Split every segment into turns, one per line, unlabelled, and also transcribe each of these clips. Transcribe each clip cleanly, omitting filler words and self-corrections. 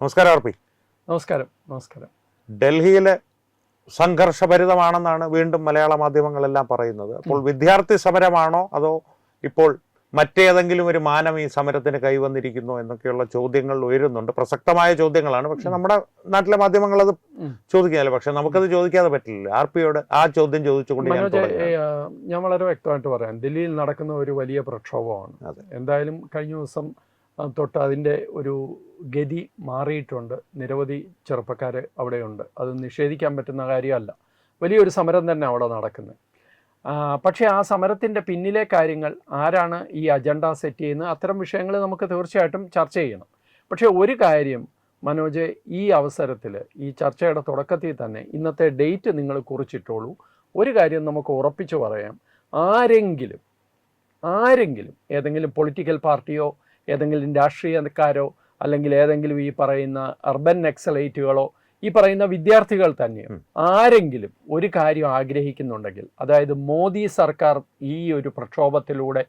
നമസ്കാരം R P.
നമസ്കാരം. നമസ്കാരം.
ഡൽഹിയിലെ സംഘർഷഭരിതമാണെന്നാണ് വീണ്ടും മലയാള മാധ്യമങ്ങളെല്ലാം പറയുന്നത്. അപ്പോൾ വിദ്യാർത്ഥി സമരമാണോ അതോ ഇപ്പോൾ മറ്റേതെങ്കിലും ഒരു മാനം ഈ സമരത്തിന് കൈവന്നിരിക്കുന്നു എന്നൊക്കെയുള്ള ചോദ്യങ്ങൾ ഉയരുന്നുണ്ട്. പ്രസക്തമായ ചോദ്യങ്ങളാണ്. പക്ഷെ നമ്മുടെ നാട്ടിലെ മാധ്യമങ്ങൾ അത് ചോദിക്കാനല്ലോ. പക്ഷെ നമുക്കത് ചോദിക്കാതെ പറ്റില്ല. ആർ പിയോട് ആ ചോദ്യം ചോദിച്ചുകൊണ്ട്
ഞാൻ വളരെ വ്യക്തമായിട്ട് പറയാം. ഡൽഹിയിൽ നടക്കുന്ന ഒരു വലിയ പ്രക്ഷോഭമാണ്. എന്തായാലും കഴിഞ്ഞ ദിവസം തൊട്ട് അതിൻ്റെ ഒരു ഗതി മാറിയിട്ടുണ്ട്. നിരവധി ചെറുപ്പക്കാർ അവിടെയുണ്ട്. അത് നിഷേധിക്കാൻ പറ്റുന്ന കാര്യമല്ല. വലിയൊരു സമരം തന്നെ അവിടെ നടക്കുന്നത്. പക്ഷേ ആ സമരത്തിൻ്റെ പിന്നിലെ കാര്യങ്ങൾ, ആരാണ് ഈ അജണ്ട സെറ്റ് ചെയ്യുന്നത്, അത്തരം വിഷയങ്ങൾ നമുക്ക് തീർച്ചയായിട്ടും ചർച്ച ചെയ്യണം. പക്ഷേ ഒരു കാര്യം മനോജ്, ഈ അവസരത്തിൽ ഈ ചർച്ചയുടെ തുടക്കത്തിൽ തന്നെ ഇന്നത്തെ ഡേറ്റ് നിങ്ങൾ കുറിച്ചിട്ടോളൂ. ഒരു കാര്യം നമുക്ക് ഉറപ്പിച്ചു പറയാം. ആരെങ്കിലും ഏതെങ്കിലും പൊളിറ്റിക്കൽ പാർട്ടിയോ ഏതെങ്കിലും രാഷ്ട്രീയക്കാരോ അല്ലെങ്കിൽ ഏതെങ്കിലും ഈ പറയുന്ന അർബൻ നക്സലൈറ്റുകളോ ഈ പറയുന്ന വിദ്യാർത്ഥികൾ തന്നെയോ ആരെങ്കിലും ഒരു കാര്യം ആഗ്രഹിക്കുന്നുണ്ടെങ്കിൽ, അതായത് മോദി സർക്കാർ ഈ ഒരു പ്രക്ഷോഭത്തിലൂടെ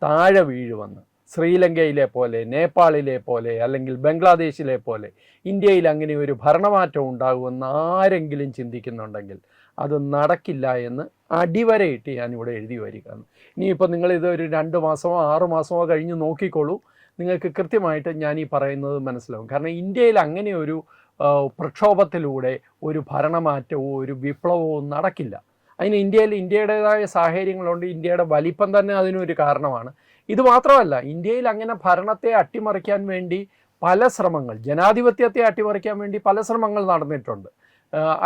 താഴെ വീഴുമെന്ന്, ശ്രീലങ്കയിലെ പോലെ, നേപ്പാളിലെ പോലെ, അല്ലെങ്കിൽ ബംഗ്ലാദേശിലെ പോലെ ഇന്ത്യയിൽ അങ്ങനെ ഒരു ഭരണമാറ്റം ഉണ്ടാകുമെന്ന് ആരെങ്കിലും ചിന്തിക്കുന്നുണ്ടെങ്കിൽ അത് നടക്കില്ല എന്ന് അടിവരയിട്ട് ഞാനിവിടെ എഴുതി വരികയാണ്. ഇനിയിപ്പോൾ നിങ്ങളിത് ഒരു 2 മാസമോ 6 മാസമോ കഴിഞ്ഞ് നോക്കിക്കോളൂ, നിങ്ങൾക്ക് കൃത്യമായിട്ട് ഞാൻ ഈ പറയുന്നത് മനസ്സിലാവും. കാരണം ഇന്ത്യയിൽ അങ്ങനെ ഒരു പ്രക്ഷോഭത്തിലൂടെ ഒരു ഭരണമാറ്റവും ഒരു വിപ്ലവവും നടക്കില്ല. അതിന് ഇന്ത്യയുടേതായ സാഹചര്യങ്ങളുണ്ട്. ഇന്ത്യയുടെ വലിപ്പം തന്നെ അതിനൊരു കാരണമാണ്. ഇത് മാത്രമല്ല, ഇന്ത്യയിൽ അങ്ങനെ ഭരണത്തെ അട്ടിമറിക്കാൻ വേണ്ടി പല ശ്രമങ്ങൾ, ജനാധിപത്യത്തെ അട്ടിമറിക്കാൻ വേണ്ടി പല ശ്രമങ്ങൾ നടന്നിട്ടുണ്ട്.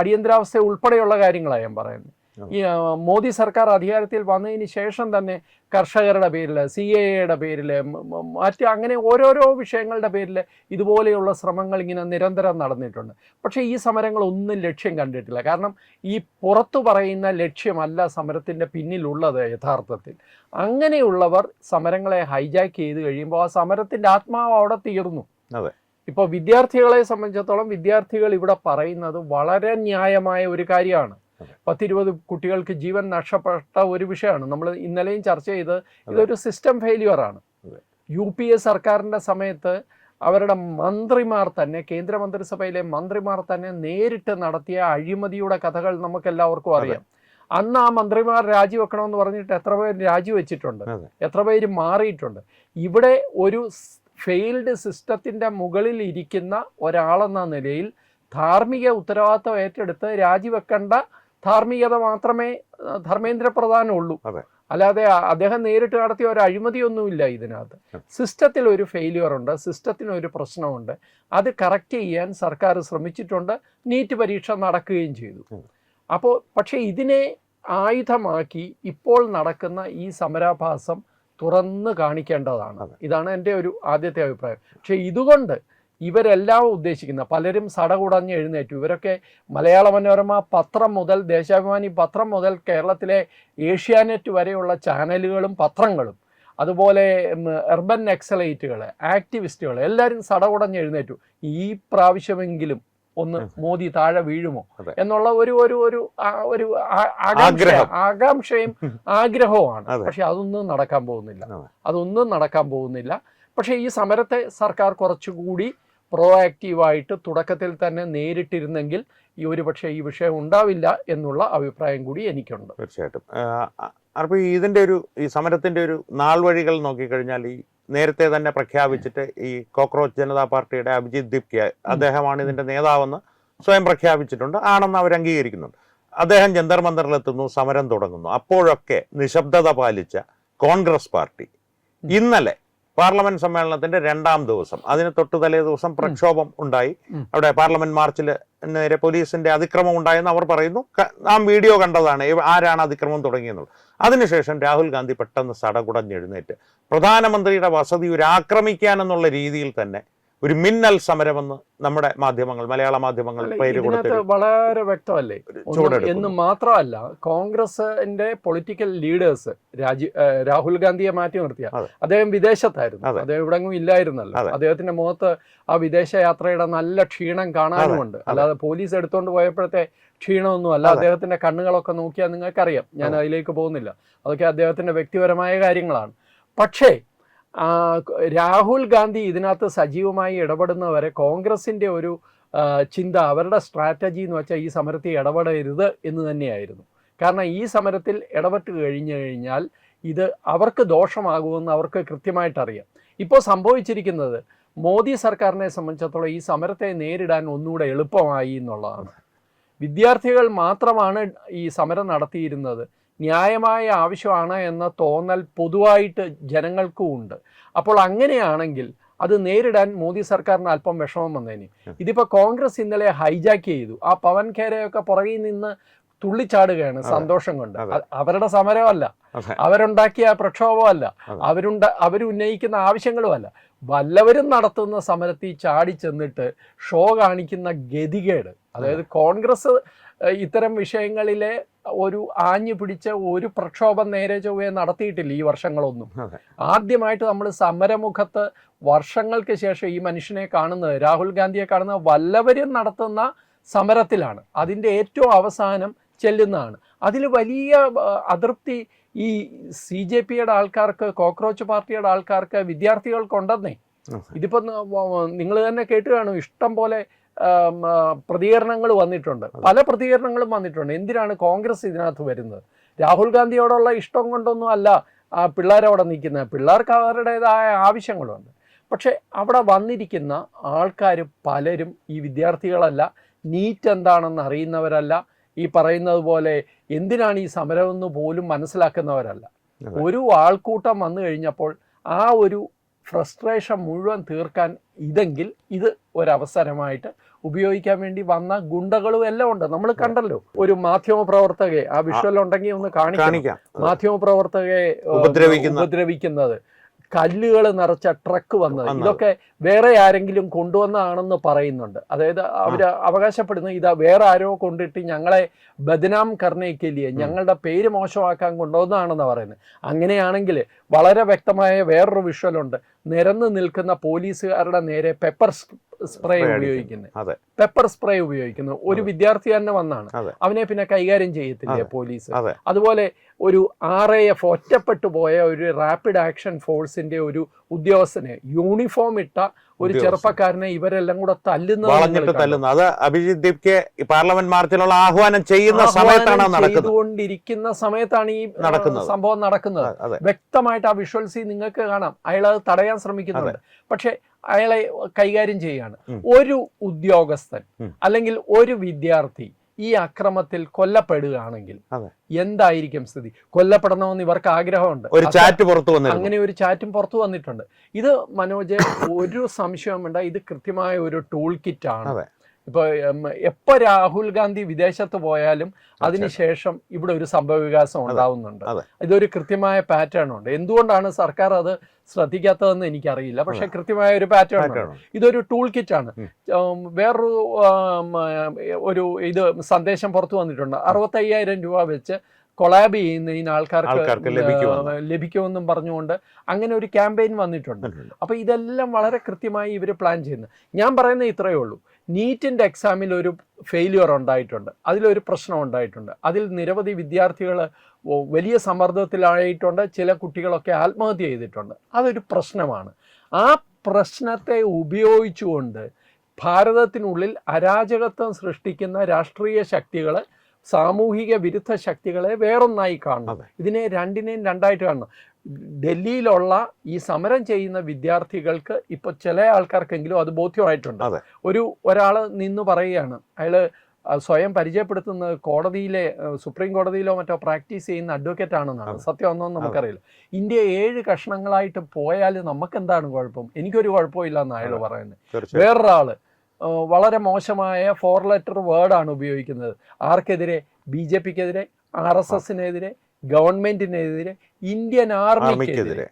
അടിയന്തരാവസ്ഥ ഉൾപ്പെടെയുള്ള കാര്യങ്ങളാണ് ഞാൻ പറയുന്നത്. ഈ മോദി സർക്കാർ അധികാരത്തിൽ വന്നതിന് ശേഷം തന്നെ കർഷകരുടെ പേരിൽ, CAA പേരിൽ, അങ്ങനെ ഓരോരോ വിഷയങ്ങളുടെ പേരിൽ ഇതുപോലെയുള്ള ശ്രമങ്ങൾ ഇങ്ങനെ നിരന്തരം നടന്നിട്ടുണ്ട്. പക്ഷേ ഈ സമരങ്ങളൊന്നും ലക്ഷ്യം കണ്ടിട്ടില്ല. കാരണം ഈ പുറത്തു പറയുന്ന ലക്ഷ്യമല്ല സമരത്തിൻ്റെ പിന്നിലുള്ളത്. യഥാർത്ഥത്തിൽ അങ്ങനെയുള്ളവർ സമരങ്ങളെ ഹൈജാക്ക് ചെയ്ത് കഴിയുമ്പോൾ ആ സമരത്തിൻ്റെ ആത്മാവ് അവിടെ തീർന്നു. ഇപ്പോൾ വിദ്യാർത്ഥികളെ സംബന്ധിച്ചിടത്തോളം വിദ്യാർത്ഥികൾ ഇവിടെ പറയുന്നത് വളരെ ന്യായമായ ഒരു കാര്യമാണ്. 10-20 കുട്ടികൾക്ക് ജീവൻ നഷ്ടപ്പെട്ട ഒരു വിഷയമാണ്. നമ്മൾ ഇന്നലെയും ചർച്ച ചെയ്ത് ഇതൊരു സിസ്റ്റം ഫെയിലിയറാണ്. UPA സർക്കാരിൻ്റെ സമയത്ത് അവരുടെ മന്ത്രിമാർ തന്നെ, കേന്ദ്രമന്ത്രിസഭയിലെ മന്ത്രിമാർ തന്നെ നേരിട്ട് നടത്തിയ അഴിമതിയുടെ കഥകൾ നമുക്കെല്ലാവർക്കും അറിയാം. അന്ന് ആ മന്ത്രിമാർ രാജിവെക്കണമെന്ന് പറഞ്ഞിട്ട് എത്ര പേര് രാജിവെച്ചിട്ടുണ്ട്, എത്ര പേര് മാറിയിട്ടുണ്ട്. ഇവിടെ ഒരു ഫെയിൽഡ് സിസ്റ്റത്തിൻ്റെ മുകളിൽ ഇരിക്കുന്ന ഒരാളെന്ന നിലയിൽ ധാർമ്മിക ഉത്തരവാദിത്വം ഏറ്റെടുത്ത് രാജിവെക്കേണ്ട ധാർമ്മികത മാത്രമേ ധർമ്മേന്ദ്ര പ്രധാനുള്ളൂ. അല്ലാതെ അദ്ദേഹം നേരിട്ട് നടത്തിയ ഒരു അഴിമതിയൊന്നുമില്ല ഇതിനകത്ത്. സിസ്റ്റത്തിൽ ഒരു ഫെയിലിയർ ഉണ്ട്, സിസ്റ്റത്തിനൊരു പ്രശ്നമുണ്ട്. അത് കറക്റ്റ് ചെയ്യാൻ സർക്കാർ ശ്രമിച്ചിട്ടുണ്ട്. നീറ്റ് പരീക്ഷ നടക്കുകയും ചെയ്തു. പക്ഷേ ഇതിനെ ആയുധമാക്കി ഇപ്പോൾ നടക്കുന്ന ഈ സമരാഭാസം തുറന്ന് കാണിക്കേണ്ടതാണ്. ഇതാണ് എൻ്റെ ഒരു ആദ്യത്തെ അഭിപ്രായം. പക്ഷേ ഇതുകൊണ്ട് ഇവരെല്ലാം ഉദ്ദേശിക്കുന്ന പലരും സടകുടഞ്ഞ് എഴുന്നേറ്റു. ഇവരൊക്കെ മലയാള മനോരമ പത്രം മുതൽ, ദേശാഭിമാനി പത്രം മുതൽ, കേരളത്തിലെ ഏഷ്യാനെറ്റ് വരെയുള്ള ചാനലുകളും പത്രങ്ങളും, അതുപോലെ അർബൻ നക്സലൈറ്റുകൾ, ആക്ടിവിസ്റ്റുകൾ എല്ലാവരും സടകുടഞ്ഞ് എഴുന്നേറ്റു. ഈ പ്രാവശ്യമെങ്കിലും ഒന്ന് മോദി താഴെ വീഴുമോ എന്നുള്ള ഒരു ആകാംക്ഷയും ആഗ്രഹവുമാണ്. പക്ഷെ അതൊന്നും നടക്കാൻ പോകുന്നില്ല. പക്ഷേ ഈ സമരത്തെ സർക്കാർ കുറച്ചുകൂടി പ്രോആക്റ്റീവായിട്ട് തുടക്കത്തിൽ തന്നെ നേരിട്ടിരുന്നെങ്കിൽ ഒരുപക്ഷെ ഈ വിഷയം ഉണ്ടാവില്ല എന്നുള്ള അഭിപ്രായം കൂടി എനിക്കുണ്ട്.
തീർച്ചയായിട്ടും. അപ്പോൾ ഈ സമരത്തിൻ്റെ ഒരു നാൾ വഴികൾ നോക്കിക്കഴിഞ്ഞാൽ, ഈ നേരത്തെ തന്നെ പ്രഖ്യാപിച്ചിട്ട് ഈ കോക്രോച്ച് ജനതാ പാർട്ടിയുടെ അഭിജിത് ദിപ്കെ, അദ്ദേഹമാണ് ഇതിൻ്റെ നേതാവെന്ന് സ്വയം പ്രഖ്യാപിച്ചിട്ടുണ്ട്. ആണെന്ന് അവർ അംഗീകരിക്കുന്നുണ്ട്. അദ്ദേഹം ജന്തർ മന്ദറിലെത്തുന്നു, സമരം തുടങ്ങുന്നു. അപ്പോഴൊക്കെ നിശബ്ദത പാലിച്ച കോൺഗ്രസ് പാർട്ടി ഇന്നലെ പാർലമെന്റ് സമ്മേളനത്തിന്റെ 2ാം ദിവസം, അതിന് തൊട്ട് തലേ ദിവസം പ്രക്ഷോഭം ഉണ്ടായി. അവിടെ പാർലമെന്റ് മാർച്ചിൽ നേരെ പോലീസിന്റെ അതിക്രമം ഉണ്ടായെന്ന് അവർ പറയുന്നു. നാം വീഡിയോ കണ്ടതാണ് ആരാണ് അതിക്രമം തുടങ്ങിയെന്നുള്ളത്. അതിനുശേഷം രാഹുൽ ഗാന്ധി പെട്ടെന്ന് സടകുടഞ്ഞെഴുന്നേറ്റ് പ്രധാനമന്ത്രിയുടെ വസതി ആക്രമിക്കാനെന്നുള്ള രീതിയിൽ തന്നെ ഒരു മിന്നൽ സമരമെന്ന് നമ്മുടെ മാധ്യമങ്ങൾ, മലയാള മാധ്യമങ്ങൾ പേര് കൊടുത്ത്
വളരെ വ്യക്തമല്ലേ എന്ന് മാത്രമല്ല, കോൺഗ്രസിന്റെ പൊളിറ്റിക്കൽ ലീഡേഴ്സ് രാഹുൽ ഗാന്ധിയെ മാറ്റി നിർത്തിയ അദ്ദേഹം വിദേശത്തായിരുന്നു, അദ്ദേഹം ഇവിടെങ്ങും ഇല്ലായിരുന്നല്ലോ. അദ്ദേഹത്തിന്റെ മുഖത്ത് ആ വിദേശ യാത്രയുടെ നല്ല ക്ഷീണം കാണാനുമുണ്ട്. അല്ലാതെ പോലീസ് എടുത്തുകൊണ്ട് പോയപ്പോഴത്തെ ക്ഷീണമൊന്നും അല്ല. അദ്ദേഹത്തിന്റെ കണ്ണുകളൊക്കെ നോക്കിയാൽ നിങ്ങൾക്കറിയാം. ഞാൻ അതിലേക്ക് പോകുന്നില്ല. അതൊക്കെ അദ്ദേഹത്തിന്റെ വ്യക്തിപരമായ കാര്യങ്ങളാണ്. പക്ഷേ രാഹുൽ ഗാന്ധി ഇതിനകത്ത് സജീവമായി ഇടപെടുന്നവരെ കോൺഗ്രസിൻ്റെ ഒരു ചിന്ത, അവരുടെ സ്ട്രാറ്റജി എന്ന് വെച്ചാൽ ഈ സമരത്തിൽ ഇടപെടരുത് എന്ന് തന്നെയായിരുന്നു. കാരണം ഈ സമരത്തിൽ ഇടപെട്ട് കഴിഞ്ഞാൽ ഇത് അവർക്ക് ദോഷമാകുമെന്ന് അവർക്ക് കൃത്യമായിട്ടറിയാം. ഇപ്പോൾ സംഭവിച്ചിരിക്കുന്നത് മോദി സർക്കാരിനെ സംബന്ധിച്ചിടത്തോളം ഈ സമരത്തെ നേരിടാൻ ഒന്നുകൂടെ എളുപ്പമായി എന്നുള്ളതാണ്. വിദ്യാർത്ഥികൾ മാത്രമാണ് ഈ സമരം നടത്തിയിരുന്നത്, ന്യായമായ ആവശ്യമാണ് എന്ന തോന്നൽ പൊതുവായിട്ട് ജനങ്ങൾക്കും ഉണ്ട്. അപ്പോൾ അങ്ങനെയാണെങ്കിൽ അത് നേരിടാൻ മോദി സർക്കാരിന് അല്പം വിഷമം വന്നേനെ. ഇതിപ്പോൾ കോൺഗ്രസ് ഇന്നലെ ഹൈജാക്ക് ചെയ്തു. ആ പവൻ ഖേരയൊക്കെ പുറകിൽ നിന്ന് തുള്ളിച്ചാടുകയാണ് സന്തോഷം കൊണ്ട്. അവരുടെ സമരമല്ല, അവരുണ്ടാക്കിയ പ്രക്ഷോഭമല്ല, അവരുന്നയിക്കുന്ന ആവശ്യങ്ങളുമല്ല, വല്ലവരും നടത്തുന്ന സമരത്തിൽ ചാടി ചെന്നിട്ട് ഷോ കാണിക്കുന്ന ഗതികേട്. അതായത് കോൺഗ്രസ് ഇത്തരം വിഷയങ്ങളിലെ ഒരു ആഞ്ഞു പിടിച്ച ഒരു പ്രക്ഷോഭം നേരെ ചൊവ്വേ നടത്തിയിട്ടില്ല ഈ വർഷങ്ങളൊന്നും. ആദ്യമായിട്ട് നമ്മൾ സമരമുഖത്ത് വർഷങ്ങൾക്ക് ശേഷം ഈ മനുഷ്യനെ കാണുന്നത്, രാഹുൽ ഗാന്ധിയെ കാണുന്നത് വല്ലവരും നടത്തുന്ന സമരത്തിലാണ്. അതിൻ്റെ ഏറ്റവും അവസാനം ചെല്ലുന്നതാണ്. അതിൽ വലിയ അതൃപ്തി ഈ CJPയുടെ ആൾക്കാർക്ക്, കോക്രോച്ച് പാർട്ടിയുടെ ആൾക്കാർക്ക്, വിദ്യാർത്ഥികൾക്കുണ്ടെന്നേ. ഇതിപ്പോൾ നിങ്ങൾ തന്നെ കേട്ട് കാണും, ഇഷ്ടം പോലെ പ്രതികരണങ്ങൾ വന്നിട്ടുണ്ട്, പല പ്രതികരണങ്ങളും വന്നിട്ടുണ്ട്. എന്തിനാണ് കോൺഗ്രസ് ഇതിനകത്ത് വരുന്നത്? രാഹുൽ ഗാന്ധിയോടുള്ള ഇഷ്ടം കൊണ്ടൊന്നും അല്ല ആ പിള്ളേരവിടെ നിൽക്കുന്നത്. പിള്ളേർക്ക് അവരുടേതായ ആവശ്യങ്ങളുണ്ട്. പക്ഷെ അവിടെ വന്നിരിക്കുന്ന ആൾക്കാർ പലരും ഈ വിദ്യാർത്ഥികളല്ല, നീറ്റ് എന്താണെന്ന് അറിയുന്നവരല്ല, ഈ പറയുന്നത് പോലെ എന്തിനാണ് ഈ സമരമെന്ന് പോലും മനസ്സിലാക്കുന്നവരല്ല. ഒരു ആൾക്കൂട്ടം വന്നു കഴിഞ്ഞപ്പോൾ ആ ഒരു ഫ്രസ്ട്രേഷൻ മുഴുവൻ തീർക്കാൻ ഇതെങ്കിൽ ഇത് ഒരവസരമായിട്ട് ഉപയോഗിക്കാൻ വേണ്ടി വന്ന ഗുണ്ടകളും എല്ലാം ഉണ്ട്. നമ്മൾ കണ്ടല്ലോ, ഒരു മാധ്യമ പ്രവർത്തകയെ, ആ വിഷ്വൽ ഉണ്ടെങ്കിൽ ഒന്ന് കാണിക്കാം, മാധ്യമ പ്രവർത്തകയെ ഉപദ്രവിക്കുന്നത്, കല്ലുകൾ നിറച്ച ട്രക്ക് വന്നത്, ഇതൊക്കെ വേറെ ആരെങ്കിലും കൊണ്ടുവന്നതാണെന്ന് പറയുന്നുണ്ട്. അതായത് അവർ അവകാശപ്പെടുന്നത് ഇതാ വേറെ ആരോ കൊണ്ടിട്ട് ഞങ്ങളെ ബദനാം കർണയ്ക്കില്ലേ, ഞങ്ങളുടെ പേര് മോശമാക്കാൻ കൊണ്ടുവന്നതാണെന്ന് പറയുന്നത്. അങ്ങനെയാണെങ്കിൽ വളരെ വ്യക്തമായ വേറൊരു വിഷ്വലുണ്ട്, നിരന്ന് നിൽക്കുന്ന പോലീസുകാരുടെ നേരെ പെപ്പർ സ്പ്രേ ഉപയോഗിക്കുന്നു. ഒരു വിദ്യാർത്ഥി തന്നെ വന്നാണ്, അവനെ പിന്നെ കൈകാര്യം ചെയ്യത്തില്ലേ പോലീസ്? അതുപോലെ ഒരു RAF ഒറ്റപ്പെട്ടു പോയ ഒരു റാപ്പിഡ് ആക്ഷൻ ഫോഴ്സിന്റെ ഒരു ഉദ്യോഗസ്ഥനെ, യൂണിഫോം ഇട്ട ഒരു ചെറുപ്പക്കാരനെ ഇവരെല്ലാം കൂടെ തല്ലുന്നത്.
അത് അഭിജിത് ദീപ്കെ പാർലമെന്റ് മാർച്ചിലുള്ള ആഹ്വാനം ചെയ്തുകൊണ്ടിരിക്കുന്ന സമയത്താണ് ഈ സംഭവം നടക്കുന്നത്. വ്യക്തമായിട്ട് ആ വിഷ്വൽസിൽ നിങ്ങൾക്ക് കാണാം. അയാൾ അത് തടയാൻ ശ്രമിക്കുന്നുണ്ട്, പക്ഷെ അയാളെ കൈകാര്യം ചെയ്യാണ്. ഒരു ഉദ്യോഗസ്ഥൻ അല്ലെങ്കിൽ ഒരു വിദ്യാർത്ഥി ഈ അക്രമത്തിൽ കൊല്ലപ്പെടുകയാണെങ്കിൽ എന്തായിരിക്കും സ്ഥിതി? കൊല്ലപ്പെടണമെന്ന് ഇവർക്ക് ആഗ്രഹമുണ്ട്. അങ്ങനെ ഒരു ചാറ്റും പുറത്തു വന്നിട്ടുണ്ട്. ഇത് മനോജ്, ഒരു സംശയം വേണ്ട, ഇത് കൃത്യമായ ഒരു ടൂൾ കിറ്റ് ആണ്. ഇപ്പൊ എപ്പോ രാഹുൽ ഗാന്ധി വിദേശത്ത് പോയാലും അതിനുശേഷം ഇവിടെ ഒരു സംഭവ വികാസം ഉണ്ടാവുന്നുണ്ട്. ഇതൊരു കൃത്യമായ പാറ്റേൺ ഉണ്ട്. എന്തുകൊണ്ടാണ് സർക്കാർ അത് ശ്രദ്ധിക്കാത്തതെന്ന് എനിക്കറിയില്ല, പക്ഷെ കൃത്യമായ ഒരു പാറ്റേൺ ഉണ്ട്. ഇതൊരു ടൂൾ കിറ്റ് ആണ്. വേറൊരു ഇത് സന്ദേശം പുറത്തു വന്നിട്ടുണ്ട്, 65,000 രൂപ വെച്ച് കൊളാബ് ചെയ്യുന്നതിന് ആൾക്കാർക്ക് ലഭിക്കുമെന്നും പറഞ്ഞുകൊണ്ട് അങ്ങനെ ഒരു ക്യാമ്പയിൻ വന്നിട്ടുണ്ട്. അപ്പൊ ഇതെല്ലാം വളരെ കൃത്യമായി ഇവർ പ്ലാൻ ചെയ്യുന്നു. ഞാൻ പറയുന്നത് ഇത്രയേ ഉള്ളൂ, നീറ്റിൻ്റെ എക്സാമിൽ ഒരു ഫെയിലിയർ ഉണ്ടായിട്ടുണ്ട്, അതിലൊരു പ്രശ്നം ഉണ്ടായിട്ടുണ്ട്, അതിൽ നിരവധി വിദ്യാർത്ഥികൾ വലിയ സമ്മർദ്ദത്തിലായിട്ടുണ്ട്, ചില കുട്ടികളൊക്കെ ആത്മഹത്യ ചെയ്തിട്ടുണ്ട്. അതൊരു പ്രശ്നമാണ്. ആ പ്രശ്നത്തെ ഉപയോഗിച്ചുകൊണ്ട് ഭാരതത്തിനുള്ളിൽ അരാജകത്വം സൃഷ്ടിക്കുന്ന രാഷ്ട്രീയ ശക്തികൾ, സാമൂഹിക വിരുദ്ധ ശക്തികളെ വേറൊന്നായി കാണണം. ഇതിനെ രണ്ടിനെയും രണ്ടായിട്ട് കാണണം. ഡൽഹിയിലുള്ള ഈ സമരം ചെയ്യുന്ന വിദ്യാർത്ഥികൾക്ക് ഇപ്പോൾ ചില ആൾക്കാർക്കെങ്കിലും അത് ബോധ്യമായിട്ടുണ്ട്. ഒരാൾ നിന്ന് പറയുകയാണ്, അയാൾ സ്വയം പരിചയപ്പെടുത്തുന്നത് കോടതിയിലെ, സുപ്രീം കോടതിയിലോ മറ്റോ പ്രാക്ടീസ് ചെയ്യുന്ന അഡ്വക്കേറ്റ് ആണെന്നാണ്. സത്യമാണെന്നോ നമുക്കറിയില്ല. ഇന്ത്യ 7 കഷ്ണങ്ങളായിട്ട് പോയാൽ നമുക്കെന്താണ് കുഴപ്പം? എനിക്കൊരു കുഴപ്പമില്ല എന്ന് അയാൾ പറയുന്നത്. വേറൊരാള് വളരെ മോശമായ 4 ലെറ്റർ വേർഡാണ് ഉപയോഗിക്കുന്നത്. ആർക്കെതിരെ? BJPക്കെതിരെ, RSSനെതിരെ, ഗവൺമെന്റിനെതിരെ, ഇന്ത്യൻ ആർമിക്കെതിരെ.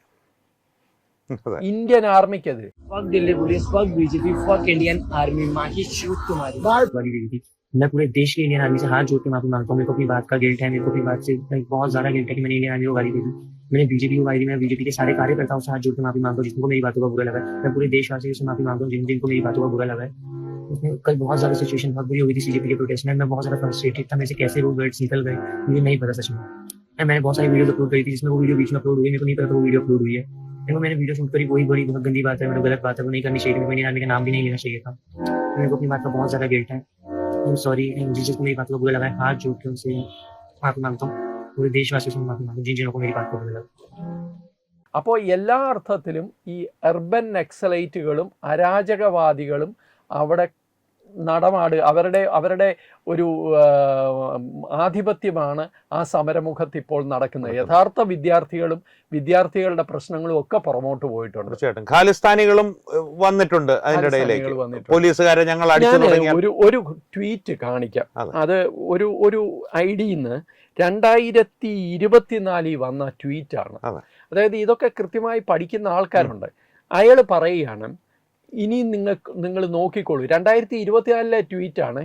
Fuck Delhi police, fuck BJP, fuck Indian army, माँ की चूत तुम्हारी बड़ी गई थी। मैं पूरे देश के इंडियन आर्मी से हाथ जोड़ के माफी मांगता हूँ। मेरे को अपनी बात का गिल्ट है, मेरे को अपनी बात से बहुत ज्यादा गिल्ट है कि मैंने इंडियन आर्मी को गाली दी थी। मैंने बीजेपी को गाली दी, मैं बीजेपी के सारे कार्यकर्ताओं से हाथ जोड़ के माफी मांगता हूँ जिनको मेरी बातों का बुरा लगा है। मैं पूरे देशवासियों से माफी मांगता हूँ जिनको मेरी बातों का बुरा लगा है। उसमें कल बहुत ज्यादा सिचुएशन बहुत बुरी हो गई थी CJP के प्रोटेस्ट में। मैं बहुत ज्यादा फ्रस्ट्रेटेड था, मेरे से कैसे वो वर्ड्स निकल गए मुझे नहीं पता सच में। मैंने बहुत सारी वीडियो अपलोड करी थी जिसमें वो वीडियो बीच में अपलोड हुई, मेरे को नहीं पता था वो वीडियो अपलोड हुई है। देखो मैंने वीडियो शूट करी, वही बड़ी बहुत गंदी बात है, मतलब गलत बात है, वो नहीं करनी चाहिए थी। इंडियन आर्मी का नाम भी नहीं लेना चाहिए था। मेरे को अपनी बात का बहुत ज्यादा गिल्ट है। आई एम सॉरी, मुझे जिसको मेरी बात को बुरा लगा है, हाथ जोड़ के उनसे माफी मांगता हूँ। पूरे देशवासियों से माफी मांगता हूँ जिन जिनों को मेरी बात को बुरा लगा।
അപ്പോൾ എല്ലാ അർത്ഥത്തിലും ഈ അർബൻ നക്സലൈറ്റുകളും അരാജകവാദികളും അവിടെ അവരുടെ ഒരു ആധിപത്യമാണ് ആ സമരമുഖത്ത് ഇപ്പോൾ നടക്കുന്നത്. യഥാർത്ഥ വിദ്യാർത്ഥികളുടെ പ്രശ്നങ്ങളും ഒക്കെ പുറമോട്ട് പോയിട്ടുണ്ട്.
തീർച്ചയായിട്ടും ഖാലിസ്ഥാനികളും വന്നിട്ടുണ്ട് അതിന്റെ ഇടയിലേക്ക്. പോലീസുകാരെ ഞങ്ങൾ
ഒരു ട്വീറ്റ് കാണിക്കാം. അത് ഒരു ഐഡിന്ന് 2024 വന്ന ട്വീറ്റാണ്. അതായത് ഇതൊക്കെ കൃത്യമായി പഠിക്കുന്ന ആൾക്കാരുണ്ട്. അയാൾ പറയുകയാണ്, ഇനിയും നിങ്ങൾ നോക്കിക്കോളൂ, 2024 ട്വീറ്റാണ്,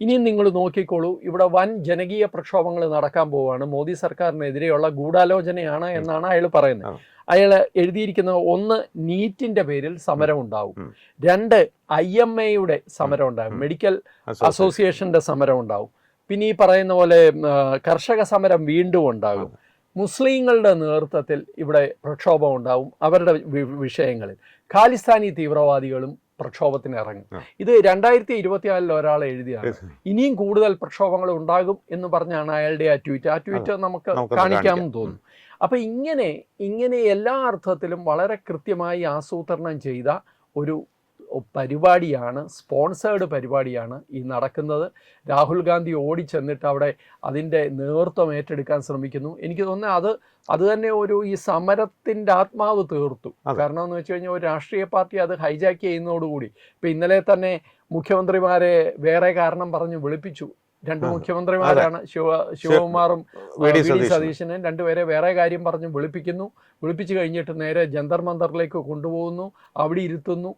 ഇനിയും നിങ്ങൾ നോക്കിക്കോളൂ, ഇവിടെ വൻ ജനകീയ പ്രക്ഷോഭങ്ങൾ നടക്കാൻ പോവുകയാണ്, മോദി സർക്കാരിനെതിരെയുള്ള ഗൂഢാലോചനയാണ് എന്നാണ് അയാൾ പറയുന്നത്. അയാൾ എഴുതിയിരിക്കുന്നത്, 1 നീറ്റിന്റെ പേരിൽ സമരം ഉണ്ടാവും, 2 IMAയുടെ സമരം ഉണ്ടാവും, മെഡിക്കൽ അസോസിയേഷന്റെ സമരം ഉണ്ടാവും, പിന്നെ ഈ പറയുന്ന പോലെ കർഷക സമരം വീണ്ടും ഉണ്ടാകും, മുസ്ലിങ്ങളുടെ നേതൃത്വത്തിൽ ഇവിടെ പ്രക്ഷോഭം ഉണ്ടാവും അവരുടെ വിഷയങ്ങളിൽ, ഖാലിസ്ഥാനി തീവ്രവാദികളും പ്രക്ഷോഭത്തിന് ഇറങ്ങും. ഇത് 2024 ഒരാൾ എഴുതിയാണ്. ഇനിയും കൂടുതൽ പ്രക്ഷോഭങ്ങൾ ഉണ്ടാകും എന്ന് പറഞ്ഞാണ് അയാളുടെ ആ ട്വീറ്റ് നമുക്ക് കാണിക്കാമെന്ന് തോന്നുന്നു. അപ്പൊ ഇങ്ങനെ എല്ലാ അർത്ഥത്തിലും വളരെ കൃത്യമായി ആസൂത്രണം ചെയ്ത ഒരു പരിപാടിയാണ്, സ്പോൺസേർഡ് പരിപാടിയാണ് ഈ നടക്കുന്നത്. രാഹുൽ ഗാന്ധി ഓടിച്ചെന്നിട്ട് അവിടെ അതിൻ്റെ നേതൃത്വം ഏറ്റെടുക്കാൻ ശ്രമിക്കുന്നു. എനിക്ക് തോന്നുന്നത് അത് തന്നെ ഈ സമരത്തിൻ്റെ ആത്മാവ് തീർത്തു. കാരണം എന്ന് വെച്ച് കഴിഞ്ഞാൽ ഒരു രാഷ്ട്രീയ പാർട്ടി അത് ഹൈജാക്ക് ചെയ്യുന്നതോടുകൂടി, ഇപ്പം ഇന്നലെ തന്നെ മുഖ്യമന്ത്രിമാരെ വേറെ കാരണം പറഞ്ഞ് വിളിപ്പിച്ചു. 2 മുഖ്യമന്ത്രിമാരാണ്, ശിവകുമാറും വി ഡി സതീശനും, രണ്ടുപേരെ വേറെ കാര്യം പറഞ്ഞ് വിളിപ്പിച്ചു കഴിഞ്ഞിട്ട് നേരെ ജന്തർ മന്ദറിലേക്ക് കൊണ്ടുപോകുന്നു, അവിടെ ഇരുത്തുന്നു.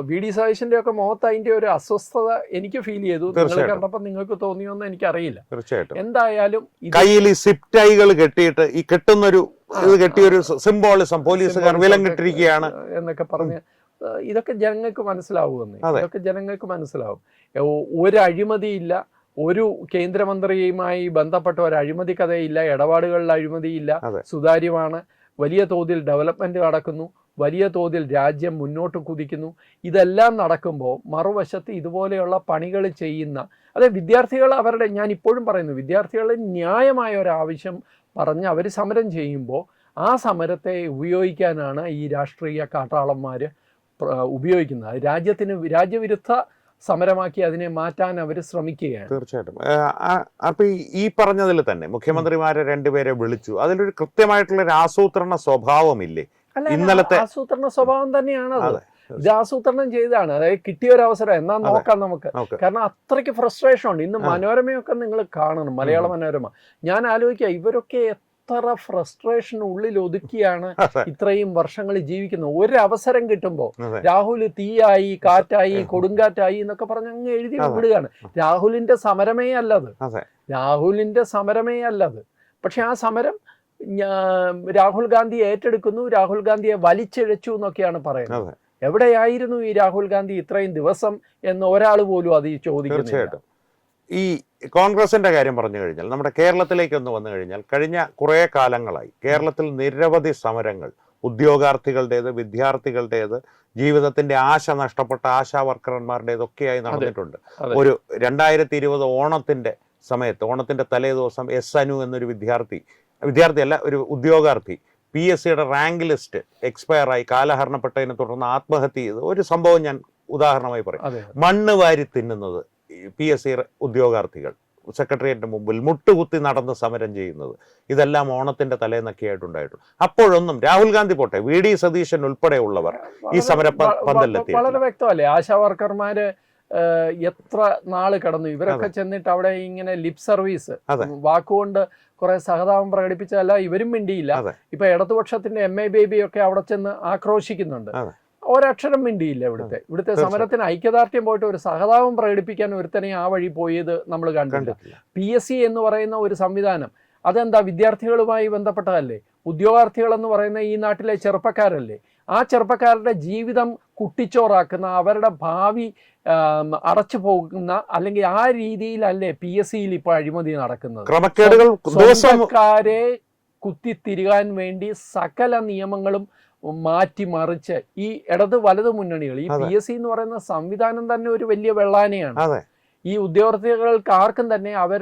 വി ഡി സതീശന്റെ ഒക്കെ മുഖത്ത് അതിന്റെ ഒരു അസ്വസ്ഥത എനിക്ക് ഫീൽ ചെയ്തു. നിങ്ങൾ കണ്ടപ്പോൾ നിങ്ങൾക്ക് തോന്നിയോന്ന് എനിക്കറിയില്ല.
തീർച്ചയായിട്ടും
എന്തായാലും
കയ്യിൽ സിപ് ടൈകൾ കെട്ടിയിട്ട് ഈ കെട്ടുന്നൊരു കെട്ടിയൊരു സിംബോളിസം പോലീസുകാർ വിലം കെട്ടിരിക്കുകയാണ് എന്നൊക്കെ
പറഞ്ഞ് ഇതൊക്കെ ജനങ്ങൾക്ക് മനസ്സിലാവുമെന്ന്. ഇതൊക്കെ ജനങ്ങൾക്ക് മനസ്സിലാവും. ഒരു അഴിമതിയില്ല, ഒരു കേന്ദ്രമന്ത്രിയുമായി ബന്ധപ്പെട്ട ഒരു അഴിമതി കഥയില്ല, ഇടപാടുകളിൽ അഴിമതിയില്ല, സുതാര്യമാണ്, വലിയ തോതിൽ ഡെവലപ്മെന്റ് നടക്കുന്നു, വലിയ തോതിൽ രാജ്യം മുന്നോട്ട് കുതിക്കുന്നു. ഇതെല്ലാം നടക്കുമ്പോൾ മറുവശത്ത് ഇതുപോലെയുള്ള പണികൾ ചെയ്യുന്ന വിദ്യാർത്ഥികൾ ഞാൻ ഇപ്പോഴും പറയുന്നു, വിദ്യാർത്ഥികൾ ന്യായമായ ഒരാവശ്യം പറഞ്ഞ് അവർ സമരം ചെയ്യുമ്പോൾ ആ സമരത്തെ ഉപയോഗിക്കാനാണ് ഈ രാഷ്ട്രീയ കാട്ടാളന്മാർ ഉപയോഗിക്കുന്നത്. രാജ്യവിരുദ്ധ സമരമാക്കി അതിനെ മാറ്റാൻ അവർ ശ്രമിക്കുകയാണ്.
തീർച്ചയായിട്ടും. അപ്പൊ ഈ പറഞ്ഞതിൽ തന്നെ മുഖ്യമന്ത്രിമാരെ 2 പേരെ വിളിച്ചു, അതിലൊരു കൃത്യമായിട്ടുള്ള ഒരു ആസൂത്രണ സ്വഭാവമില്ലേ?
ഇന്നലത്തെ ആസൂത്രണ സ്വഭാവം തന്നെയാണത്. ഇത് ആസൂത്രണം ചെയ്താണ്. അതായത് കിട്ടിയ ഒരു അവസരം എന്നാ നോക്കാം നമുക്ക്. കാരണം അത്രയ്ക്ക് ഫ്രസ്ട്രേഷൻ ഉണ്ട്. ഇന്ന് മനോരമയൊക്കെ നിങ്ങൾ കാണണം, മലയാള മനോരമ. ഞാൻ ആലോചിക്കുക, ഇവരൊക്കെ എത്ര ഫ്രസ്ട്രേഷൻ ഉള്ളിൽ ഒതുക്കിയാണ് ഇത്രയും വർഷങ്ങൾ ജീവിക്കുന്നത്. ഒരു അവസരം കിട്ടുമ്പോൾ രാഹുൽ തീയായി, കാറ്റായി, കൊടുങ്കാറ്റായി എന്നൊക്കെ പറഞ്ഞ് അങ്ങ് എഴുതി വിടുകയാണ്. രാഹുലിന്റെ സമരമേ അല്ലത്. പക്ഷെ ആ സമരം രാഹുൽ ഗാന്ധി ഏറ്റെടുക്കുന്നു, രാഹുൽ ഗാന്ധിയെ വലിച്ചിഴച്ചു എന്നൊക്കെയാണ് പറയുന്നത്. എവിടെയായിരുന്നു ഈ രാഹുൽ ഗാന്ധി ഇത്രയും ദിവസം എന്ന് ഒരാൾ പോലും അത് ചോദിക്കുന്നില്ല.
ഈ കോൺഗ്രസിന്റെ കാര്യം പറഞ്ഞു കഴിഞ്ഞാൽ നമ്മുടെ കേരളത്തിലേക്കൊന്ന് വന്നു കഴിഞ്ഞാൽ കഴിഞ്ഞ കുറേ കാലങ്ങളായി കേരളത്തിൽ നിരവധി സമരങ്ങൾ, ഉദ്യോഗാർത്ഥികളുടേത്, വിദ്യാർത്ഥികളുടേത്, ജീവിതത്തിന്റെ ആശ നഷ്ടപ്പെട്ട ആശാ വർക്കർമാരുടേതൊക്കെയായി നടന്നിട്ടുണ്ട്. ഒരു 2020 ഓണത്തിന്റെ സമയത്ത്, ഓണത്തിന്റെ തലേ ദിവസം അനു എന്നൊരു വിദ്യാർത്ഥിയല്ല, ഒരു ഉദ്യോഗാർത്ഥി PSCയുടെ റാങ്ക് ലിസ്റ്റ് എക്സ്പയർ ആയി കാലഹരണപ്പെട്ടതിനെ തുടർന്ന് ആത്മഹത്യ ചെയ്ത് ഒരു സംഭവം ഞാൻ ഉദാഹരണമായി പറയും. മണ്ണ് വാരി തിന്നുന്നത് PSC ഉദ്യോഗാർത്ഥികൾ സെക്രട്ടേറിയറ്റിന് മുമ്പിൽ മുട്ടുകുത്തി നടന്ന് സമരം ചെയ്യുന്നത്, ഇതെല്ലാം ഓണത്തിന്റെ തലേന്നൊക്കെ ആയിട്ടുണ്ടായിട്ടുണ്ട്. അപ്പോഴൊന്നും രാഹുൽ ഗാന്ധി പോട്ടെ, VD സതീശൻ ഉൾപ്പെടെയുള്ളവർ ഈ സമര പന്തലിലെത്തി.
വളരെ വ്യക്തമല്ലേ, ആശാ വർക്കർമാര് എത്ര നാള് കടന്നു. ഇവരൊക്കെ ചെന്നിട്ട് അവിടെ ഇങ്ങനെ ലിപ് സർവീസ് വാക്കുകൊണ്ട് കുറെ സഹതാപം പ്രകടിപ്പിച്ചതല്ല, ഇവരും മിണ്ടിയില്ല. ഇപ്പൊ ഇടതുപക്ഷത്തിന്റെ MA ബേബി ഒക്കെ അവിടെ ചെന്ന് ആക്രോശിക്കുന്നുണ്ട്. ഒരക്ഷരം മിണ്ടിയില്ല. ഇവിടുത്തെ സമരത്തിന് ഐക്യദാർഢ്യം പോയിട്ട് ഒരു സഹതാപം പ്രകടിപ്പിക്കാൻ ഒരുത്തനെ ആ വഴി പോയത് നമ്മൾ കണ്ടിട്ടുണ്ട്. PSC എന്ന് പറയുന്ന ഒരു സംവിധാനം അതെന്താ വിദ്യാർത്ഥികളുമായി ബന്ധപ്പെട്ടതല്ലേ? ഉദ്യോഗാർത്ഥികൾ എന്ന് പറയുന്ന ഈ നാട്ടിലെ ചെറുപ്പക്കാരല്ലേ? ആ ചെറുപ്പക്കാരുടെ ജീവിതം കുട്ടിച്ചോറാക്കുന്ന, അവരുടെ ഭാവി അടച്ചു പോകുന്ന, അല്ലെങ്കിൽ ആ രീതിയിലല്ലേ PSCയിൽ ഇപ്പോൾ അഴിമതി നടക്കുന്നത്? സ്വന്തക്കാരെ കുത്തിത്തിരുകാൻ വേണ്ടി സകല നിയമങ്ങളും മാറ്റിമറിച്ച് ഈ ഇടത് വലത് മുന്നണികൾ ഈ PSC എന്ന് പറയുന്ന സംവിധാനം തന്നെ ഒരു വലിയ വെള്ളാനയാണ്. ഈ ഉദ്യോഗാർത്ഥികൾക്ക് ആർക്കും തന്നെ അവർ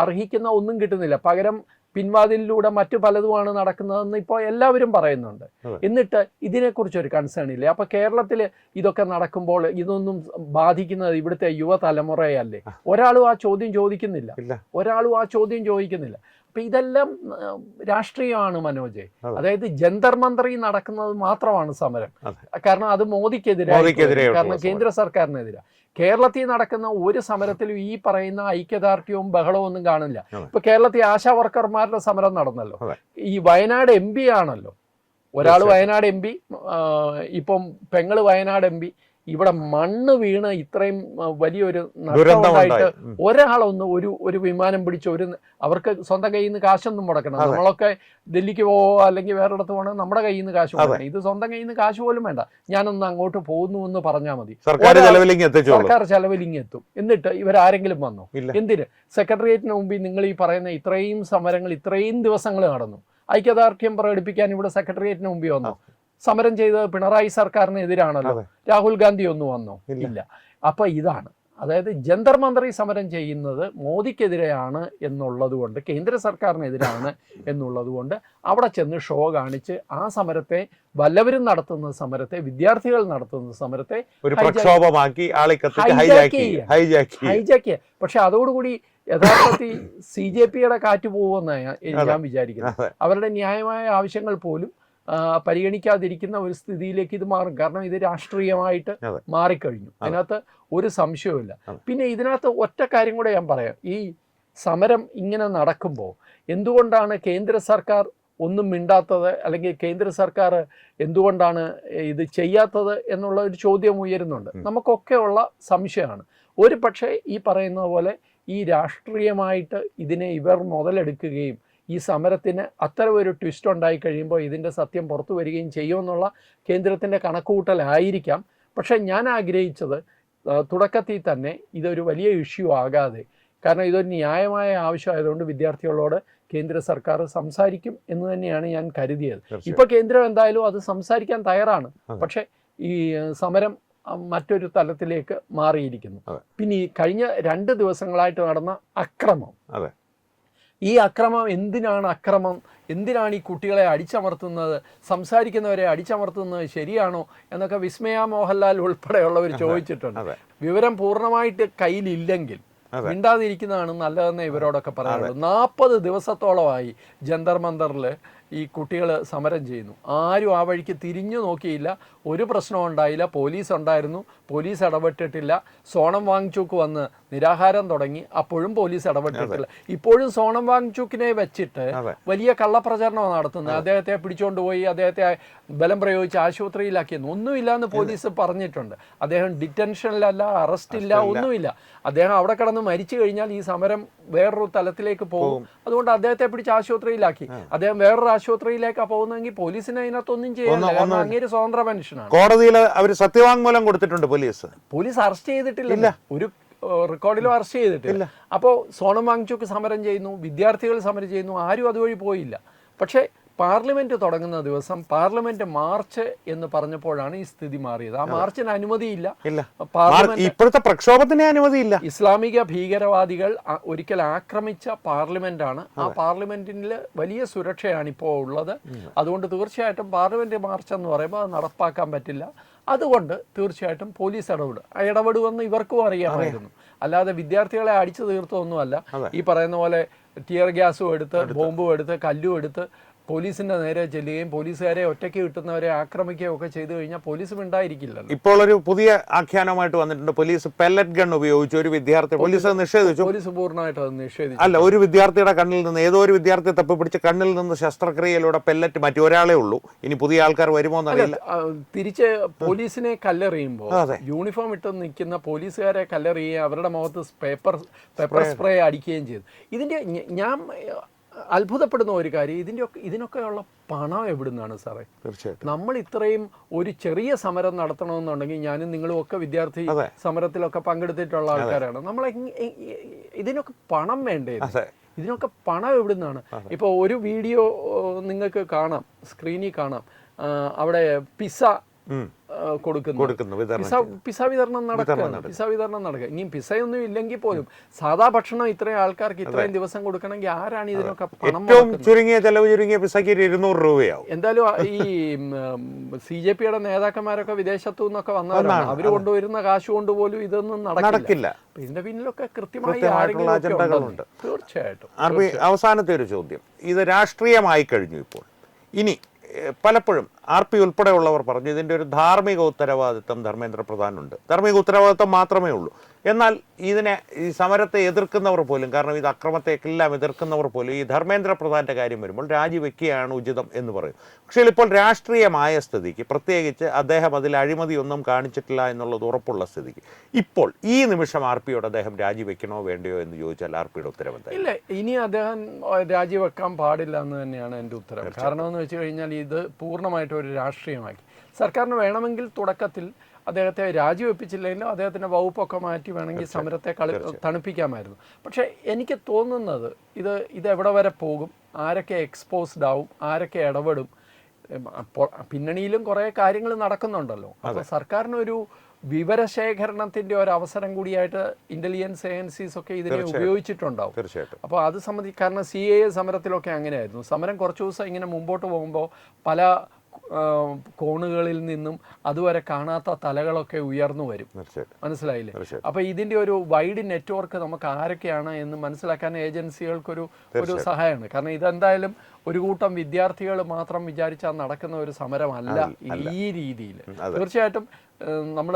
അർഹിക്കുന്ന ഒന്നും കിട്ടുന്നില്ല. പകരം പിൻവാതിലിലൂടെ മറ്റു പലതുമാണ് നടക്കുന്നതെന്ന് ഇപ്പോൾ എല്ലാവരും പറയുന്നുണ്ട്. എന്നിട്ട് ഇതിനെക്കുറിച്ചൊരു കൺസേൺ ഇല്ല. അപ്പോൾ കേരളത്തിൽ ഇതൊക്കെ നടക്കുമ്പോൾ ഇതൊന്നും ബാധിക്കുന്നത് ഇവിടുത്തെ യുവതലമുറയല്ലേ? ഒരാളും ആ ചോദ്യം ചോദിക്കുന്നില്ല. അപ്പം ഇതെല്ലാം രാഷ്ട്രീയമാണ് മനോജ്. അതായത് ജന്തർ മന്ത്രി നടക്കുന്നത് മാത്രമാണ് സമരം. കാരണം അത് മോദിക്കെതിരെ, കാരണം കേന്ദ്ര സർക്കാരിനെതിരെ. കേരളത്തിൽ നടക്കുന്ന ഒരു സമരത്തിലും ഈ പറയുന്ന ഐക്യദാർഢ്യവും ബഹളവും ഒന്നും കാണില്ല. ഇപ്പൊ കേരളത്തിൽ ആശാ വർക്കർമാരുടെ സമരം നടന്നല്ലോ. ഈ വയനാട് MP ആണല്ലോ, ഒരാൾ വയനാട് MP, ഇപ്പം പെങ്ങള് വയനാട് MP. ഇവിടെ മണ്ണ് വീണ് ഇത്രയും വലിയൊരു നഷ്ടമുണ്ടായിട്ട് ഒരാളൊന്ന് ഒരു വിമാനം പിടിച്ച് അവർക്ക് സ്വന്തം കയ്യിൽ നിന്ന് കാശൊന്നും മുടക്കണം. നമ്മളൊക്കെ ഡൽഹിക്ക് പോവോ അല്ലെങ്കിൽ വേറെടുത്ത് പോകണോ നമ്മുടെ കയ്യിൽ നിന്ന് കാശ് മുടക്കണം. ഇത് സ്വന്തം കയ്യിൽ നിന്ന് കാശ് പോലും വേണ്ട, ഞാനൊന്ന് അങ്ങോട്ട് പോകുന്നു എന്ന് പറഞ്ഞാൽ മതി, സർക്കാർ ചെലവിലിങ്ങ് എത്തും. എന്നിട്ട് ഇവരാരെങ്കിലും വന്നോ? എന്തിന്? സെക്രട്ടേറിയറ്റിന് മുമ്പിൽ നിങ്ങൾ ഈ പറയുന്ന ഇത്രയും സമരങ്ങൾ ഇത്രയും ദിവസങ്ങൾ നടന്നു. ഐക്യദാർഢ്യം പ്രകടിപ്പിക്കാൻ ഇവിടെ സെക്രട്ടേറിയറ്റിന് മുമ്പിൽ വന്നോ? സമരം ചെയ്തത് പിണറായി സർക്കാരിനെതിരാണല്ലോ. രാഹുൽ ഗാന്ധി ഒന്നും വന്നോ? ഇല്ല. അപ്പൊ ഇതാണ്, അതായത് ജന്തർ മന്ത്രി സമരം ചെയ്യുന്നത് മോദിക്കെതിരെയാണ് എന്നുള്ളത് കൊണ്ട്, കേന്ദ്ര സർക്കാരിനെതിരാണ് എന്നുള്ളത് കൊണ്ട് അവിടെ ചെന്ന് ഷോ കാണിച്ച് ആ സമരത്തെ, വല്ലവരും നടത്തുന്ന സമരത്തെ, വിദ്യാർത്ഥികൾ നടത്തുന്ന സമരത്തെ ഹൈജാക്ക്. പക്ഷെ അതോടുകൂടി യഥാർത്ഥത്തിൽ CJPയുടെ കാറ്റ് പോകുമെന്നാണ് ഞാൻ വിചാരിക്കുന്നത്. അവരുടെ ന്യായമായ ആവശ്യങ്ങൾ പോലും പരിഗണിക്കാതിരിക്കുന്ന ഒരു സ്ഥിതിയിലേക്ക് ഇത് മാറും. കാരണം ഇത് രാഷ്ട്രീയമായിട്ട് മാറിക്കഴിഞ്ഞു, അതിനകത്ത് ഒരു സംശയവുമില്ല. പിന്നെ ഇതിനകത്ത് ഒറ്റ കാര്യം കൂടെ ഞാൻ പറയാം. ഈ സമരം ഇങ്ങനെ നടക്കുമ്പോൾ എന്തുകൊണ്ടാണ് കേന്ദ്ര സർക്കാർ ഒന്നും മിണ്ടാത്തത്, അല്ലെങ്കിൽ കേന്ദ്ര സർക്കാർ എന്തുകൊണ്ടാണ് ഇത് ചെയ്യാത്തത് എന്നുള്ള ഒരു ചോദ്യം ഉയരുന്നുണ്ട്. നമുക്കൊക്കെ ഉള്ള സംശയമാണ്. ഒരു പക്ഷേ ഈ പറയുന്ന പോലെ ഈ രാഷ്ട്രീയമായിട്ട് ഇതിനെ ഇവർ മുതലെടുക്കുകയും ഈ സമരത്തിന് അത്തരം ഒരു ട്വിസ്റ്റ് ഉണ്ടായി കഴിയുമ്പോൾ ഇതിൻ്റെ സത്യം പുറത്തു വരികയും ചെയ്യുമെന്നുള്ള കേന്ദ്രത്തിൻ്റെ കണക്കുകൂട്ടലായിരിക്കാം. പക്ഷേ ഞാൻ ആഗ്രഹിച്ചത് തുടക്കത്തിൽ തന്നെ ഇതൊരു വലിയ ഇഷ്യൂ ആകാതെ, കാരണം ഇതൊരു ന്യായമായ ആവശ്യമായതുകൊണ്ട് വിദ്യാർത്ഥികളോട് കേന്ദ്ര സർക്കാർ സംസാരിക്കും എന്ന് തന്നെയാണ് ഞാൻ കരുതിയത്. ഇപ്പോൾ കേന്ദ്രം എന്തായാലും അത് സംസാരിക്കാൻ തയ്യാറാണ്. പക്ഷേ ഈ സമരം മറ്റൊരു തലത്തിലേക്ക് മാറിയിരിക്കുന്നു. പിന്നെ ഈ കഴിഞ്ഞ 2 ദിവസങ്ങളായിട്ട് നടന്ന അക്രമം, ഈ അക്രമം എന്തിനാണ് ഈ കുട്ടികളെ അടിച്ചമർത്തുന്നത്, സംസാരിക്കുന്നവരെ അടിച്ചമർത്തുന്നത് ശരിയാണോ എന്നൊക്കെ വിസ്മയ മോഹൻലാൽ ഉൾപ്പെടെയുള്ളവർ ചോദിച്ചിട്ടുണ്ട്. വിവരം പൂർണ്ണമായിട്ട് കയ്യിലില്ലെങ്കിൽ മിണ്ടാതിരിക്കുന്നതാണ് നല്ലതെന്ന് ഇവരോടൊക്കെ പറയാനുള്ളൂ. 40 ദിവസത്തോളമായി ജന്തർ മന്ദറിൽ ഈ കുട്ടികൾ സമരം ചെയ്യുന്നു. ആരും ആ വഴിക്ക് തിരിഞ്ഞു നോക്കിയില്ല. ഒരു പ്രശ്നവും ഉണ്ടായില്ല. പോലീസ് ഉണ്ടായിരുന്നു, പോലീസ് ഇടപെട്ടിട്ടില്ല. സോണം വാങ്ചുക്ക് വന്ന് നിരാഹാരം തുടങ്ങി, അപ്പോഴും പോലീസ് ഇടപെട്ടിട്ടില്ല. ഇപ്പോഴും സോണം വാങ്ചുക്കിനെ വെച്ചിട്ട് വലിയ കള്ളപ്രചരണമാണ് നടത്തുന്നത്. അദ്ദേഹത്തെ പിടിച്ചുകൊണ്ടുപോയി അദ്ദേഹത്തെ ബലം പ്രയോഗിച്ച് ആശുപത്രിയിലാക്കിയെന്ന് ഒന്നുമില്ല എന്ന് പോലീസ് പറഞ്ഞിട്ടുണ്ട്. അദ്ദേഹം ഡിറ്റൻഷനിലല്ല, അറസ്റ്റില്ല, ഒന്നുമില്ല. അദ്ദേഹം അവിടെ കിടന്ന് മരിച്ചു കഴിഞ്ഞാൽ ഈ സമരം വേറൊരു തലത്തിലേക്ക് പോകും. അതുകൊണ്ട് അദ്ദേഹത്തെ പിടിച്ച് ആശുപത്രിയിലാക്കി. അദ്ദേഹം വേറൊരു ആശുപത്രിയിലേക്കാണ് പോകുന്നതെങ്കിൽ പോലീസിന് അതിനകത്തൊന്നും ചെയ്യാനില്ല. കാരണം അങ്ങേര് സ്വതന്ത്ര മനുഷ്യനാണ്.
കോടതിയിൽ അവർ സത്യവാങ്മൂലം കൊടുത്തിട്ടുണ്ട്.
പോലീസ് അറസ്റ്റ് ചെയ്തിട്ടില്ല, ഒരു റെക്കോർഡിലും അറസ്റ്റ് ചെയ്തിട്ടില്ല. അപ്പോൾ സോണം വാങ്ചുക്ക് സമരം ചെയ്യുന്നു, വിദ്യാർത്ഥികൾ സമരം ചെയ്യുന്നു, ആരും അതുവഴി പോയില്ല. പക്ഷേ പാർലമെന്റ് തുടങ്ങുന്ന ദിവസം പാർലമെന്റ് മാർച്ച് എന്ന് പറഞ്ഞപ്പോഴാണ് ഈ സ്ഥിതി മാറിയത്. ആ മാർച്ചിന് അനുമതിയില്ല,
ഇപ്പോഴത്തെ പ്രക്ഷോഭത്തിന് അനുമതിയില്ല.
ഇസ്ലാമിക ഭീകരവാദികൾ ഒരിക്കൽ ആക്രമിച്ച പാർലമെന്റാണ്. ആ പാർലമെന്റിൽ വലിയ സുരക്ഷയാണ് ഇപ്പോൾ ഉള്ളത്. അതുകൊണ്ട് തീർച്ചയായിട്ടും പാർലമെന്റ് മാർച്ച് എന്ന് പറയുമ്പോൾ അത് നടപ്പാക്കാൻ പറ്റില്ല. അതുകൊണ്ട് തീർച്ചയായിട്ടും പോലീസ് ഇടപെടുമെന്ന് ഇവർക്കും അറിയാമായിരുന്നു. അല്ലാതെ വിദ്യാർത്ഥികളെ അടിച്ചു തീർത്തൊന്നുമല്ല. ഈ പറയുന്ന പോലെ ടിയർ ഗ്യാസും എടുത്ത്, ബോംബും എടുത്ത്, കല്ലും എടുത്ത് പോലീസിന്റെ നേരെ ചെല്ലുകയും പോലീസുകാരെ ഒറ്റയ്ക്ക് കിട്ടുന്നവരെ ആക്രമിക്കുകയും ഒക്കെ ചെയ്തു കഴിഞ്ഞാൽ പോലീസും ഉണ്ടായിരിക്കില്ലല്ലോ.
ഇപ്പോൾ ഒരു പുതിയ ആഖ്യാനമായിട്ട് വന്നിട്ടുണ്ട്. പോലീസ് പെല്ലറ്റ് ഗൺ ഉപയോഗിച്ച് ഒരു വിദ്യാർത്ഥി, പോലീസ് നിഷേധിച്ചു.
പോലീസ് പൂർണ്ണമായിട്ട് അത് നിഷേധിച്ചു.
അല്ല, ഒരു വിദ്യാർത്ഥിയുടെ കണ്ണിൽ നിന്ന്, ഏതോ ഒരു വിദ്യാർത്ഥിയെ തപ്പിപ്പിടിച്ച് കണ്ണിൽ നിന്ന് ശസ്ത്രക്രിയയിലൂടെ പെല്ലറ്റ് മാറ്റി. ഒരാളെ ഉള്ളൂ, ഇനി പുതിയ ആൾക്കാർ വരുമോ എന്നറിയില്ല.
തിരിച്ച് പോലീസിനെ കല്ലെറിയുമ്പോൾ യൂണിഫോം ഇട്ട് നിൽക്കുന്ന പോലീസുകാരെ കല്ലെറിയുകയും അവരുടെ മുഖത്ത് പേപ്പർ സ്പ്രേ അടിക്കുകയും ചെയ്തു. ഇതിന്റെ ഞാൻ അത്ഭുതപ്പെടുന്ന ഒരു കാര്യം, ഇതിനൊക്കെയുള്ള പണം എവിടുന്നാണ് സാറേ?
തീർച്ചയായിട്ടും
നമ്മൾ ഇത്രയും ഒരു ചെറിയ സമരം നടത്തണമെന്നുണ്ടെങ്കിൽ ഞാനും നിങ്ങളും ഒക്കെ വിദ്യാർത്ഥി സമരത്തിലൊക്കെ പങ്കെടുത്തിട്ടുള്ള ആൾക്കാരാണ്. നമ്മൾ ഇതിനൊക്കെ പണം വേണ്ടേ? ഇതിനൊക്കെ പണം എവിടുന്നാണ്? ഇപ്പോൾ ഒരു വീഡിയോ നിങ്ങൾക്ക് കാണാം, സ്ക്രീനിൽ കാണാം. അവിടെ പിസ കൊടുക്കുന്നു. പിസ വിതരണം നടക്കുക. ഇനിയും പിസയൊന്നും ഇല്ലെങ്കിൽ പോലും സാധാ ഭക്ഷണം ഇത്രയും ആൾക്കാർക്ക് ഇത്രയും ദിവസം കൊടുക്കണമെങ്കിൽ ആരാണ് ഇതിനൊക്കെ പണം?
ചുരുങ്ങിയ ചെലവ് ചുരുങ്ങിയ പിസയ്ക്ക് 200 രൂപയാവും.
എന്തായാലും ഈ CJPയുടെ നേതാക്കന്മാരൊക്കെ വിദേശത്തു നിന്നൊക്കെ വന്നവരാണ്. അവര് കൊണ്ടുവരുന്ന കാശ് കൊണ്ടുപോലും ഇതൊന്നും നടക്കില്ല. ഇതിന്റെ പിന്നിലൊക്കെ കൃത്യമായി
അജണ്ടകളുണ്ട്.
തീർച്ചയായിട്ടും.
അവസാനത്തെ ഒരു ചോദ്യം, ഇത് രാഷ്ട്രീയമായി കഴിഞ്ഞു. ഇപ്പോൾ ഇനി പലപ്പോഴും RP ഉൾപ്പെടെയുള്ളവർ പറഞ്ഞു ഇതിൻ്റെ ഒരു ധാർമ്മിക ഉത്തരവാദിത്വം ധർമ്മേന്ദ്ര പ്രധാനുണ്ട്. ധാർമ്മിക ഉത്തരവാദിത്വം മാത്രമേ ഉള്ളൂ. എന്നാൽ ഈ സമരത്തെ എതിർക്കുന്നവർ പോലും, കാരണം ഇത് അക്രമത്തെക്കെല്ലാം എതിർക്കുന്നവർ പോലും ഈ ധർമ്മേന്ദ്ര പ്രധാൻ്റെ കാര്യം വരുമ്പോൾ രാജിവെക്കുകയാണ് ഉചിതം എന്ന് പറയും. പക്ഷേ ഇപ്പോൾ രാഷ്ട്രീയമായ സ്ഥിതിക്ക്, പ്രത്യേകിച്ച് അദ്ദേഹം അതിൽ അഴിമതിയൊന്നും കാണിച്ചിട്ടില്ല എന്നുള്ളത് ഉറപ്പുള്ള സ്ഥിതിക്ക് ഇപ്പോൾ ഈ നിമിഷം RPയോട് അദ്ദേഹം രാജിവെക്കണോ വേണ്ടയോ എന്ന് ചോദിച്ചാൽ RPയുടെ ഉത്തരവ് എന്താ?
ഇല്ല, ഇനി അദ്ദേഹം രാജിവെക്കാൻ പാടില്ല എന്ന് തന്നെയാണ് എൻ്റെ ഉത്തരവ്. കാരണം എന്ന് വെച്ച് കഴിഞ്ഞാൽ ഇത് പൂർണ്ണമായിട്ടും ഒരു രാഷ്ട്രീയമാക്കി. സർക്കാരിന് വേണമെങ്കിൽ തുടക്കത്തിൽ അദ്ദേഹത്തെ രാജിവെപ്പിച്ചില്ലെങ്കിലും അദ്ദേഹത്തിൻ്റെ വകുപ്പൊക്കെ മാറ്റി വേണമെങ്കിൽ സമരത്തെ തണുപ്പിക്കാമായിരുന്നു. പക്ഷേ എനിക്ക് തോന്നുന്നത് ഇത് എവിടെ വരെ പോകും, ആരൊക്കെ എക്സ്പോസ്ഡ് ആവും, ആരൊക്കെ ഇടപെടും, പിന്നണിയിലും കുറേ കാര്യങ്ങൾ നടക്കുന്നുണ്ടല്ലോ. അപ്പോൾ സർക്കാരിനൊരു വിവരശേഖരണത്തിൻ്റെ ഒരു അവസരം കൂടിയായിട്ട് ഇൻ്റലിജൻസ് ഏജൻസീസ് ഒക്കെ ഇതിനെ ഉപയോഗിച്ചിട്ടുണ്ടാവും. അപ്പോൾ അത് സംബന്ധിച്ച്, കാരണം CAA സമരത്തിലൊക്കെ അങ്ങനെയായിരുന്നു. സമരം കുറച്ച് ദിവസം ഇങ്ങനെ മുമ്പോട്ട് പോകുമ്പോൾ പല കോണുകളിൽ നിന്നും അതുവരെ കാണാത്ത തലകളൊക്കെ ഉയർന്നു വരും. മനസ്സിലായില്ലേ? അപ്പോൾ ഇതിൻ്റെ ഒരു വൈഡ് നെറ്റ്വർക്ക് നമുക്ക് ആരൊക്കെയാണ് എന്ന് മനസ്സിലാക്കാൻ ഏജൻസികൾക്കൊരു സഹായമാണ്. കാരണം ഇതെന്തായാലും ഒരു കൂട്ടം വിദ്യാർത്ഥികൾ മാത്രം വിചാരിച്ചാൽ നടക്കുന്ന ഒരു സമരമല്ല ഈ രീതിയിൽ. തീർച്ചയായിട്ടും നമ്മൾ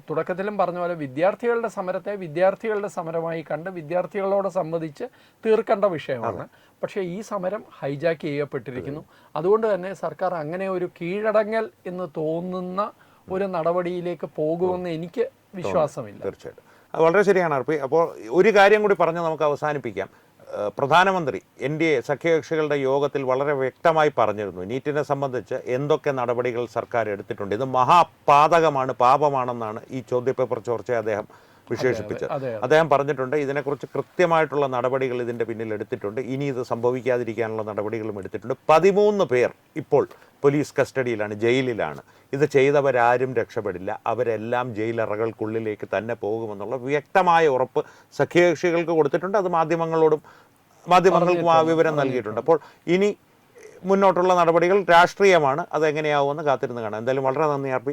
തുടക്കത്തിലും പറഞ്ഞ പോലെ വിദ്യാർത്ഥികളുടെ സമരത്തെ വിദ്യാർത്ഥികളുടെ സമരമായി കണ്ട് വിദ്യാർത്ഥികളോട് സംവദിച്ച് തീർക്കേണ്ട വിഷയമാണ്. പക്ഷേ ഈ സമരം ഹൈജാക്ക് ചെയ്യപ്പെട്ടിരിക്കുന്നു. അതുകൊണ്ട് തന്നെ സർക്കാർ അങ്ങനെ ഒരു കീഴടങ്ങൽ എന്ന് തോന്നുന്ന ഒരു നടപടിയിലേക്ക് പോകുമെന്ന് എനിക്ക് വിശ്വാസമില്ല.
തീർച്ചയായിട്ടും അത് വളരെ ശരിയാണ് RP. അപ്പോൾ ഒരു കാര്യം കൂടി പറഞ്ഞ് നമുക്ക് അവസാനിപ്പിക്കാം. പ്രധാനമന്ത്രി NDA സഖ്യകക്ഷികളുടെ യോഗത്തിൽ വളരെ വ്യക്തമായി പറഞ്ഞിരുന്നു നീറ്റിനെ സംബന്ധിച്ച് എന്തൊക്കെ നടപടികൾ സർക്കാർ എടുത്തിട്ടുണ്ട്. ഇത് മഹാപാതകമാണ്, പാപമാണെന്നാണ് ഈ ചോദ്യപേപ്പർ ചോർച്ചയെ അദ്ദേഹം വിശേഷിപ്പിച്ചത്. അദ്ദേഹം പറഞ്ഞിട്ടുണ്ട് ഇതിനെക്കുറിച്ച് കൃത്യമായിട്ടുള്ള നടപടികൾ ഇതിൻ്റെ പിന്നിൽ എടുത്തിട്ടുണ്ട്. ഇനി ഇത് സംഭവിക്കാതിരിക്കാനുള്ള നടപടികളും എടുത്തിട്ടുണ്ട്. 13 പേർ ഇപ്പോൾ പോലീസ് കസ്റ്റഡിയിലാണ്, ജയിലിലാണ്. ഇത് ചെയ്തവരാരും രക്ഷപ്പെടില്ല, അവരെല്ലാം ജയിലറകൾക്കുള്ളിലേക്ക് തന്നെ പോകുമെന്നുള്ള വ്യക്തമായ ഉറപ്പ് സഖ്യകക്ഷികൾക്ക് കൊടുത്തിട്ടുണ്ട്. അത് മാധ്യമങ്ങൾക്കും ആ വിവരം നൽകിയിട്ടുണ്ട്. അപ്പോൾ ഇനി മുന്നോട്ടുള്ള നടപടികൾ രാഷ്ട്രീയമാണ്, അതെങ്ങനെയാവുമെന്ന് കാത്തിരുന്ന് കാണാം. എന്തായാലും വളരെ നന്ദി RP.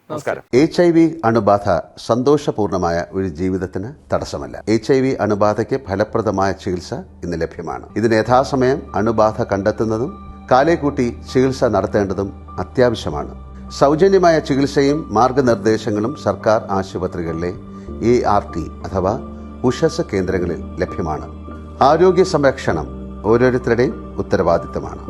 നമസ്കാരം.
HIV അണുബാധ സന്തോഷപൂർണമായ ഒരു ജീവിതത്തിന് തടസ്സമല്ല. HIV അണുബാധയ്ക്ക് ഫലപ്രദമായ ചികിത്സ ഇന്ന് ലഭ്യമാണ്. ഇതിന് യഥാസമയം അണുബാധ കണ്ടെത്തുന്നതും കാലേക്കൂട്ടി ചികിത്സ നടത്തേണ്ടതും അത്യാവശ്യമാണ്. സൗജന്യമായ ചികിത്സയും മാർഗനിർദ്ദേശങ്ങളും സർക്കാർ ആശുപത്രികളിലെ ART അഥവാ ഉഷസ് കേന്ദ്രങ്ങളിൽ ലഭ്യമാണ്. ആരോഗ്യ സംരക്ഷണം ഓരോരുത്തരുടെയും ഉത്തരവാദിത്തമാണ്.